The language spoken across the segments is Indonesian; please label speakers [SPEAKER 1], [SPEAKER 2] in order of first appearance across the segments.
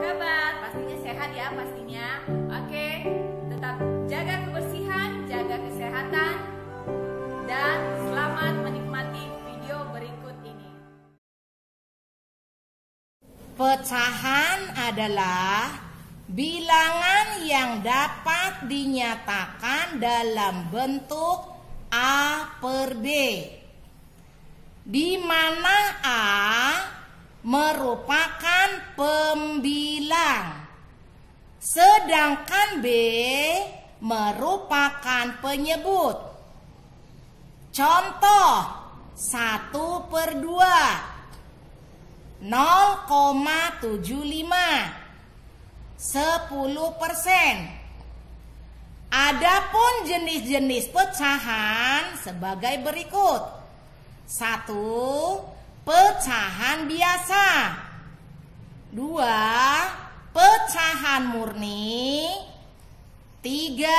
[SPEAKER 1] kabar? Pastinya sehat ya pastinya. Oke, tetap jaga kebersihan, jaga kesehatan, dan selamat menikmati video berikut ini.
[SPEAKER 2] Pecahan adalah bilangan yang dapat dinyatakan dalam bentuk A per B, di mana A merupakan pembilang, sedangkan B merupakan penyebut. Contoh 1/2, 0,75, 10%. Adapun jenis-jenis pecahan sebagai berikut. 1. Pecahan biasa. 2. Pecahan murni. 3.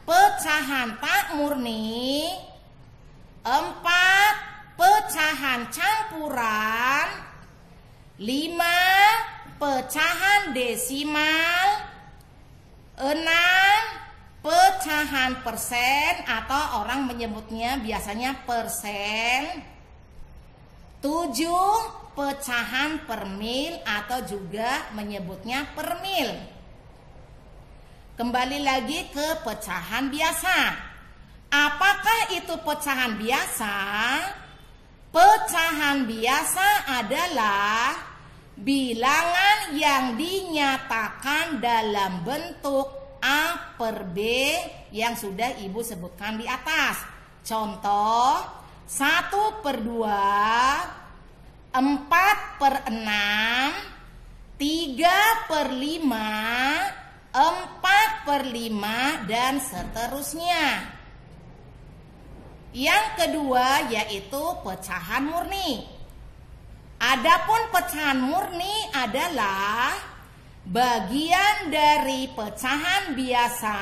[SPEAKER 2] Pecahan tak murni. 4. Pecahan campuran. 5. Pecahan desimal. 6. Pecahan persen atau orang menyebutnya biasanya persen. 7. Pecahan per mil atau juga menyebutnya per mil. Kembali lagi ke pecahan biasa. Apakah itu pecahan biasa? Pecahan biasa adalah bilangan yang dinyatakan dalam bentuk A per B yang sudah Ibu sebutkan di atas. Contoh 1/2, 4/6, 3/5, 4/5, dan seterusnya. Yang kedua yaitu pecahan murni. Adapun pecahan murni adalah bagian dari pecahan biasa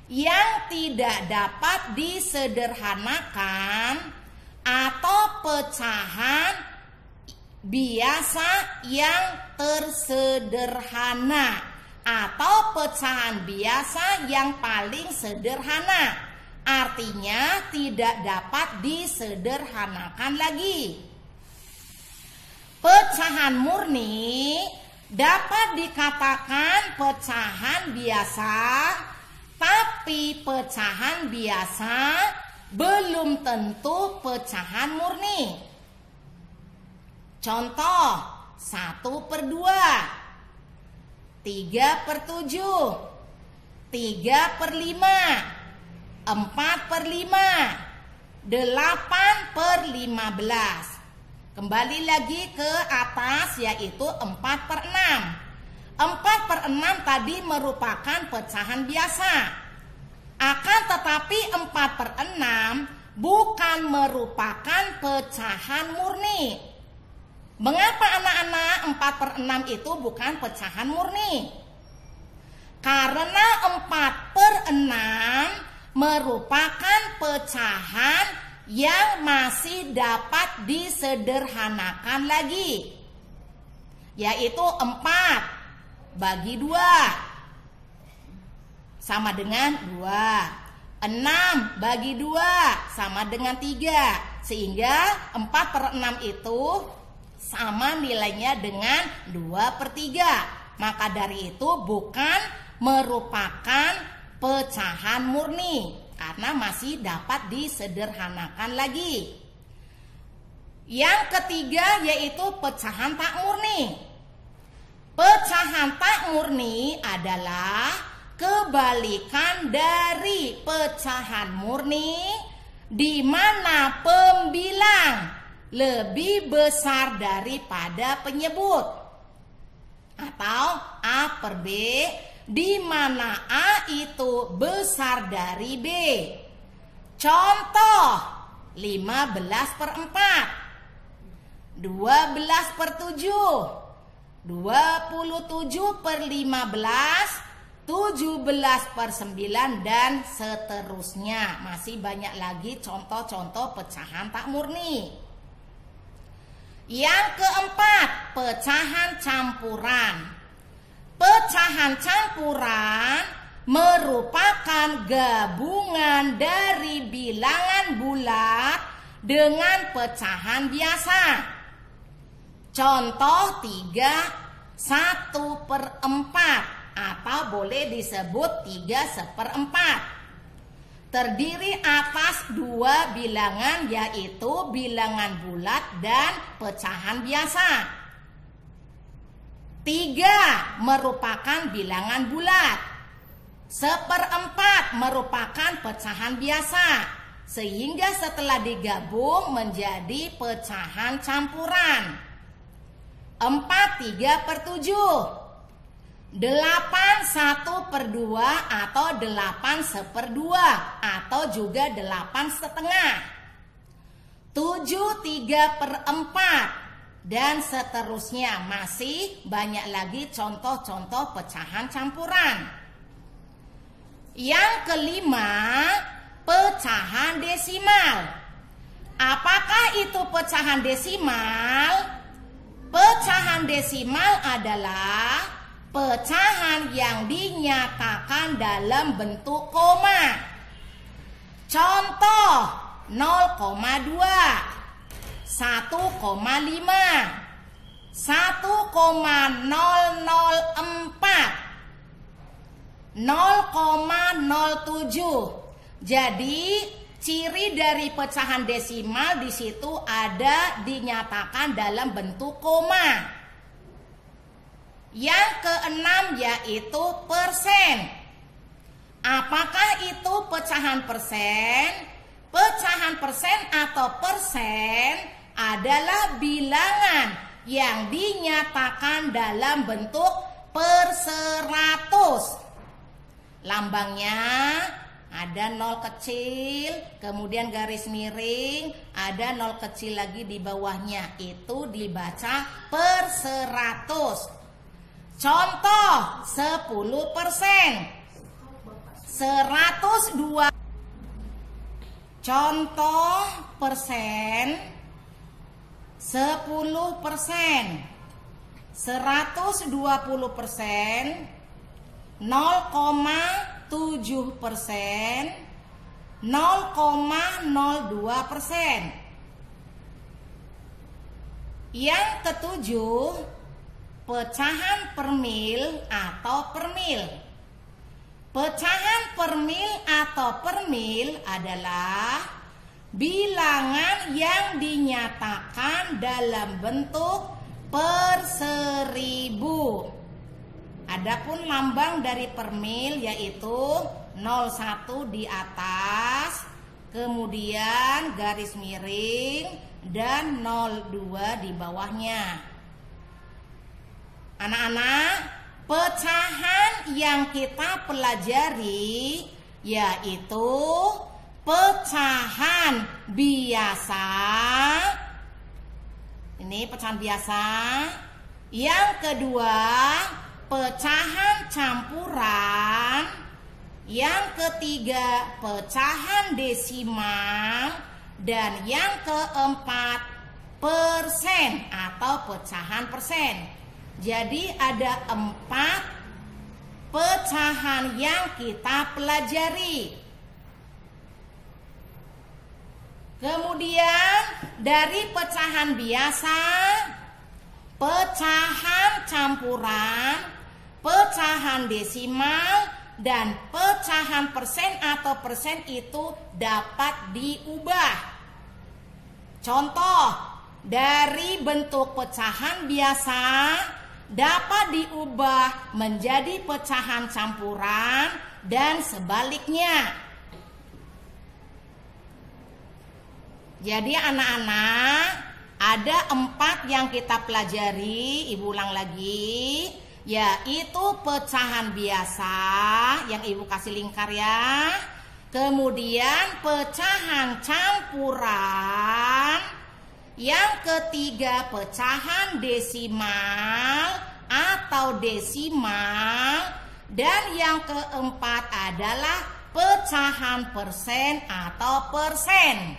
[SPEAKER 2] yang tidak dapat disederhanakan atau pecahan biasa yang tersederhana atau pecahan biasa yang paling sederhana. Artinya tidak dapat disederhanakan lagi. Pecahan murni dapat dikatakan pecahan biasa, tapi pecahan biasa belum tentu pecahan murni. Contoh 1/2, 3/7, 3/5, 4/5, 8/15. Kembali lagi ke atas yaitu 4/6. 4/6 tadi merupakan pecahan biasa. Akan tetapi 4/6 bukan merupakan pecahan murni. Mengapa anak-anak 4/6 itu bukan pecahan murni? Karena 4/6 merupakan pecahan yang masih dapat disederhanakan lagi, yaitu 4/2 sama dengan 2, 6/2 sama dengan 3, sehingga 4/6 itu sama nilainya dengan 2/3. Maka dari itu bukan merupakan pecahan murni karena masih dapat disederhanakan lagi. Yang ketiga yaitu pecahan tak murni. Pecahan tak murni adalah kebalikan dari pecahan murni, di mana pembilang lebih besar daripada penyebut, atau A per B, di mana A itu besar dari B. Contoh 15/4, 12/7, 27/15, 17/9, dan seterusnya. Masih banyak lagi contoh-contoh pecahan tak murni. Yang keempat, pecahan campuran. Pecahan campuran merupakan gabungan dari bilangan bulat dengan pecahan biasa. Contoh 3 1/4 atau boleh disebut 3/4. Terdiri atas dua bilangan, yaitu bilangan bulat dan pecahan biasa. 3 merupakan bilangan bulat. 1/4 merupakan pecahan biasa. Sehingga setelah digabung menjadi pecahan campuran. 4 3/7, 8 1/2 atau 8 1/2 atau juga 8 setengah, 7 3/4 dan seterusnya. Masih banyak lagi contoh-contoh pecahan campuran. Yang kelima, pecahan desimal. Apakah itu pecahan desimal? Pecahan desimal adalah pecahan yang dinyatakan dalam bentuk koma. Contoh 0,2, 1,5, 1,004, 0,07. Jadi ciri dari pecahan desimal di situ ada dinyatakan dalam bentuk koma. Yang keenam yaitu persen. Apakah itu pecahan persen? Pecahan persen atau persen adalah bilangan yang dinyatakan dalam bentuk per 100. Lambangnya ada 0 kecil, kemudian garis miring, ada 0 kecil lagi di bawahnya. Itu dibaca per 100. Contoh 10%, 102. Contoh persen 10%, 120%, 0,7%, 0,02%. Yang ketujuh, pecahan per mil atau per mil. Pecahan per mil atau per mil adalah bilangan yang dinyatakan dalam bentuk per 1000. Adapun lambang dari per mil yaitu 01 di atas, kemudian garis miring, dan 02 di bawahnya. Anak-anak, pecahan yang kita pelajari yaitu pecahan biasa. Ini pecahan biasa. Yang kedua, pecahan campuran. Yang ketiga, pecahan desimal. Dan yang keempat, persen atau pecahan persen. Jadi ada 4 pecahan yang kita pelajari. Kemudian dari pecahan biasa, pecahan campuran, pecahan desimal, dan pecahan persen atau persen itu dapat diubah. Contoh, dari bentuk pecahan biasa dapat diubah menjadi pecahan campuran dan sebaliknya. Jadi anak-anak, ada 4 yang kita pelajari, Ibu ulang lagi, yaitu pecahan biasa yang Ibu kasih lingkar ya. Kemudian pecahan campuran. Yang ketiga, pecahan desimal atau desimal. Dan yang keempat adalah pecahan persen atau persen.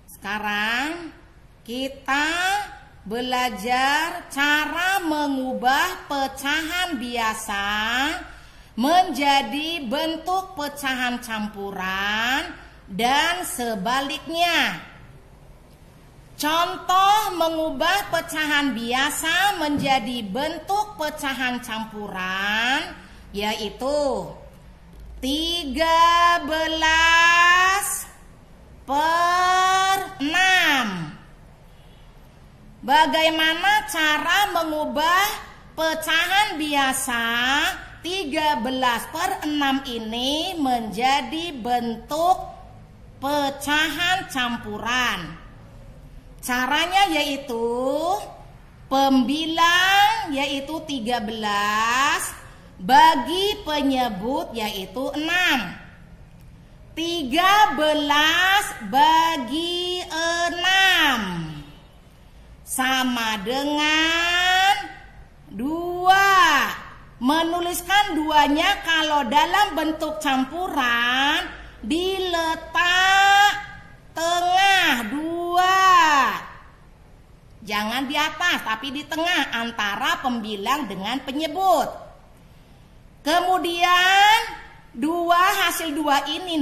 [SPEAKER 2] Sekarang kita belajar cara mengubah pecahan biasa menjadi bentuk pecahan campuran dan sebaliknya. Contoh mengubah pecahan biasa menjadi bentuk pecahan campuran yaitu 13/6. Bagaimana cara mengubah pecahan biasa 13/6 ini menjadi bentuk pecahan campuran? Caranya yaitu pembilang yaitu 13 bagi penyebut yaitu 6. 13 bagi 6 sama dengan 2. Menuliskan duanya kalau dalam bentuk campuran diletak tengah 2. Jangan di atas tapi di tengah antara pembilang dengan penyebut. Kemudian hasil 2 ini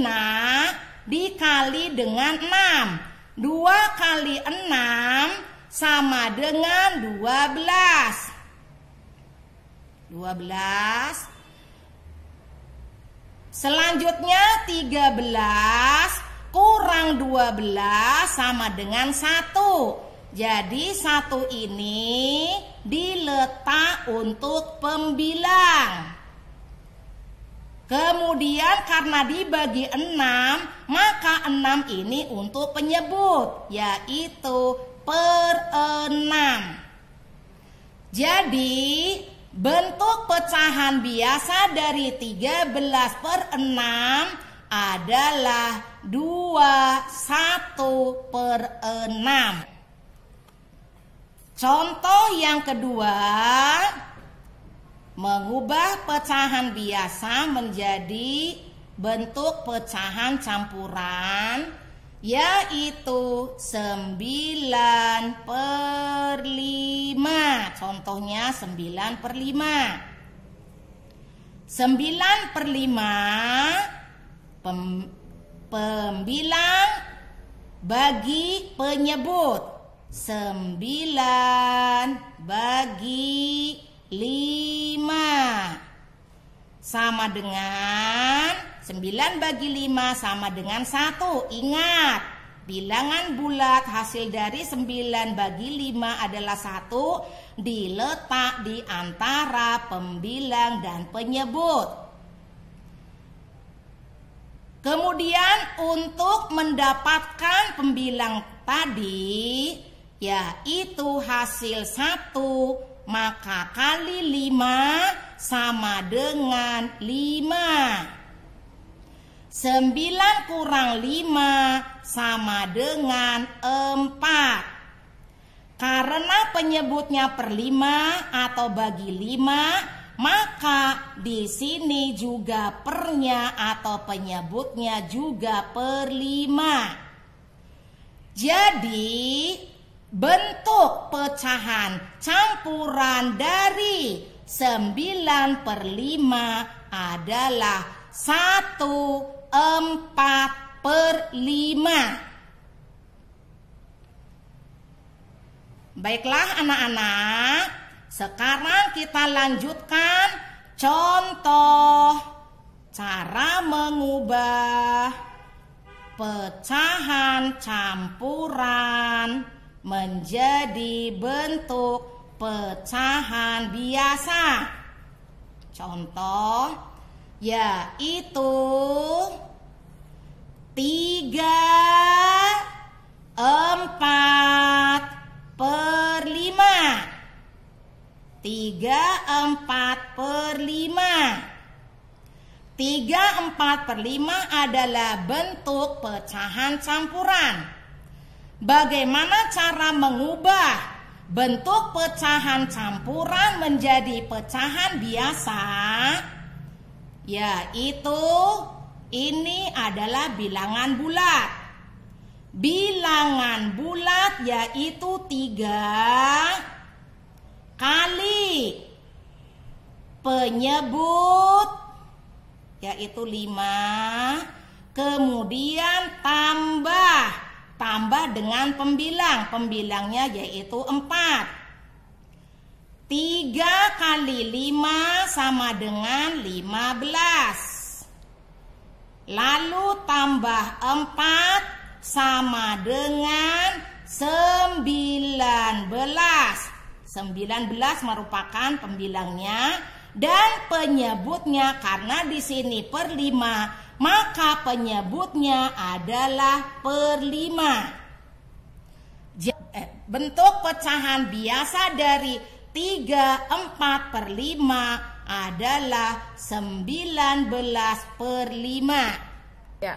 [SPEAKER 2] dikali dengan 6. 2 kali 6 sama dengan 12. Selanjutnya 13 kurang 12 sama dengan 1. Jadi 1 ini diletak untuk pembilang. Kemudian karena dibagi 6, maka 6 ini untuk penyebut, yaitu per 6. Jadi bentuk pecahan biasa dari 13/6 adalah 21/6. Contoh yang kedua, mengubah pecahan biasa menjadi bentuk pecahan campuran yaitu 9/5. Contohnya 9/5. 9/5 pembilang bagi penyebut. 9 bagi 5 sama dengan 9 bagi 5 sama dengan 1. Ingat, bilangan bulat hasil dari 9 bagi 5 adalah 1, diletak di antara pembilang dan penyebut. Kemudian untuk mendapatkan pembilang tadi yaitu hasil 1, maka kali 5 sama dengan 5. 9 kurang 5 sama dengan 4. Karena penyebutnya per 5 atau bagi 5, maka di sini juga pernya atau penyebutnya juga per 5. Jadi bentuk pecahan campuran dari 9/5 adalah 1/4/5. Baiklah anak-anak, sekarang kita lanjutkan contoh cara mengubah pecahan campuran menjadi bentuk pecahan biasa. Contoh yaitu 3/4/5. 3/4/5. 3/4/5 adalah bentuk pecahan campuran. Bagaimana cara mengubah bentuk pecahan campuran menjadi pecahan biasa? Yaitu ini adalah bilangan bulat. bilangan bulat yaitu 3 kali penyebut yaitu 5, kemudian tambah dengan pembilangnya yaitu 4. 3 kali 5 sama dengan 15. Lalu tambah 4 sama dengan 19. 19 merupakan pembilangnya dan penyebutnya, karena di sini per 5, maka penyebutnya adalah per 5. Bentuk pecahan biasa dari 3, 4 per 5 adalah 19 per 5.
[SPEAKER 1] Ya.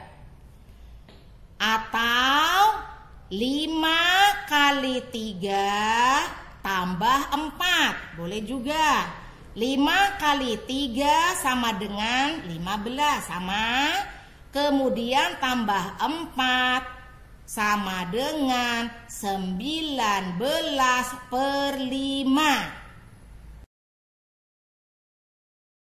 [SPEAKER 2] Atau 5 kali 3 tambah 4. Boleh juga. 5 kali 3 sama dengan 15. Sama. Kemudian tambah 4 sama dengan 19 per 5.